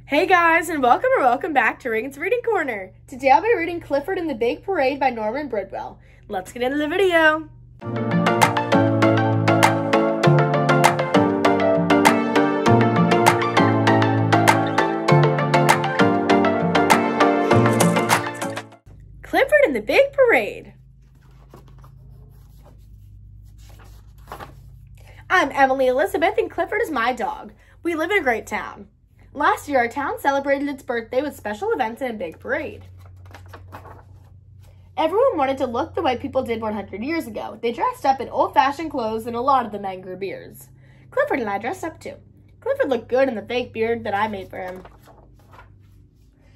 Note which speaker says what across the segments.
Speaker 1: Hey guys, and welcome back to Reagan's Reading Corner. Today I'll be reading Clifford and the Big Parade by Norman Bridwell. Let's get into the video. Clifford and the Big Parade. I'm Emily Elizabeth, and Clifford is my dog. We live in a great town. Last year, our town celebrated its birthday with special events and a big parade. Everyone wanted to look the way people did 100 years ago. They dressed up in old-fashioned clothes, and a lot of them had grew beards. Clifford and I dressed up too. Clifford looked good in the fake beard that I made for him.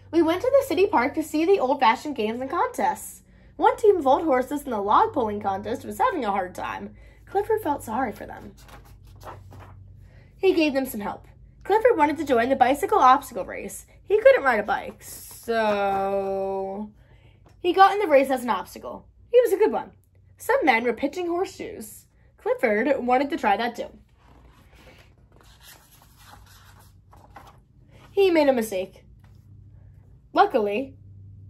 Speaker 1: We went to the city park to see the old-fashioned games and contests. One team of old horses in the log pulling contest was having a hard time. Clifford felt sorry for them. He gave them some help. Clifford wanted to join the bicycle obstacle race. He couldn't ride a bike, so he got in the race as an obstacle. He was a good one. Some men were pitching horseshoes. Clifford wanted to try that too. He made a mistake. Luckily,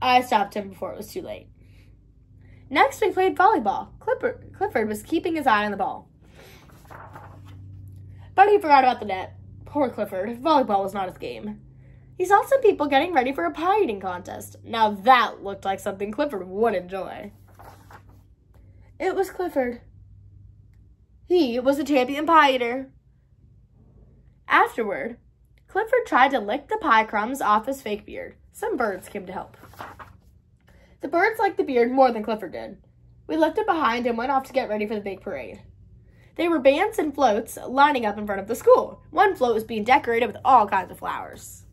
Speaker 1: I stopped him before it was too late. Next, we played volleyball. Clifford was keeping his eye on the ball, but he forgot about the net. Poor Clifford. Volleyball was not his game. He saw some people getting ready for a pie eating contest. Now that looked like something Clifford would enjoy. It was Clifford. He was a champion pie eater. Afterward, Clifford tried to lick the pie crumbs off his fake beard. Some birds came to help. The birds liked the beard more than Clifford did. We left it behind and went off to get ready for the big parade. There were bands and floats lining up in front of the school. One float was being decorated with all kinds of flowers.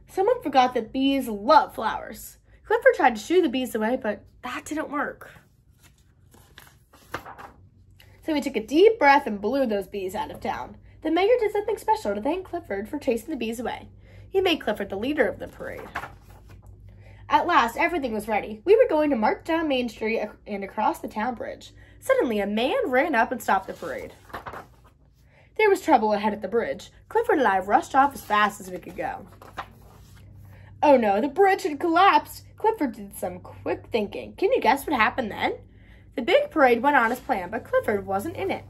Speaker 1: Someone forgot that bees love flowers. Clifford tried to shoo the bees away, but that didn't work. So he took a deep breath and blew those bees out of town. The mayor did something special to thank Clifford for chasing the bees away. He made Clifford the leader of the parade. At last, everything was ready. We were going to march down Main Street and across the town bridge. Suddenly, a man ran up and stopped the parade. There was trouble ahead at the bridge. Clifford and I rushed off as fast as we could go. Oh no, the bridge had collapsed. Clifford did some quick thinking. Can you guess what happened then? The big parade went on as planned, but Clifford wasn't in it.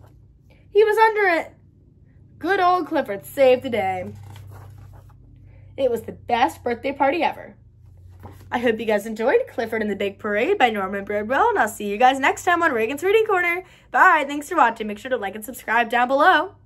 Speaker 1: He was under it. Good old Clifford saved the day. It was the best birthday party ever. I hope you guys enjoyed Clifford and the Big Parade by Norman Bridwell, and I'll see you guys next time on Reagan's Reading Corner. Bye. Thanks for watching. Make sure to like and subscribe down below.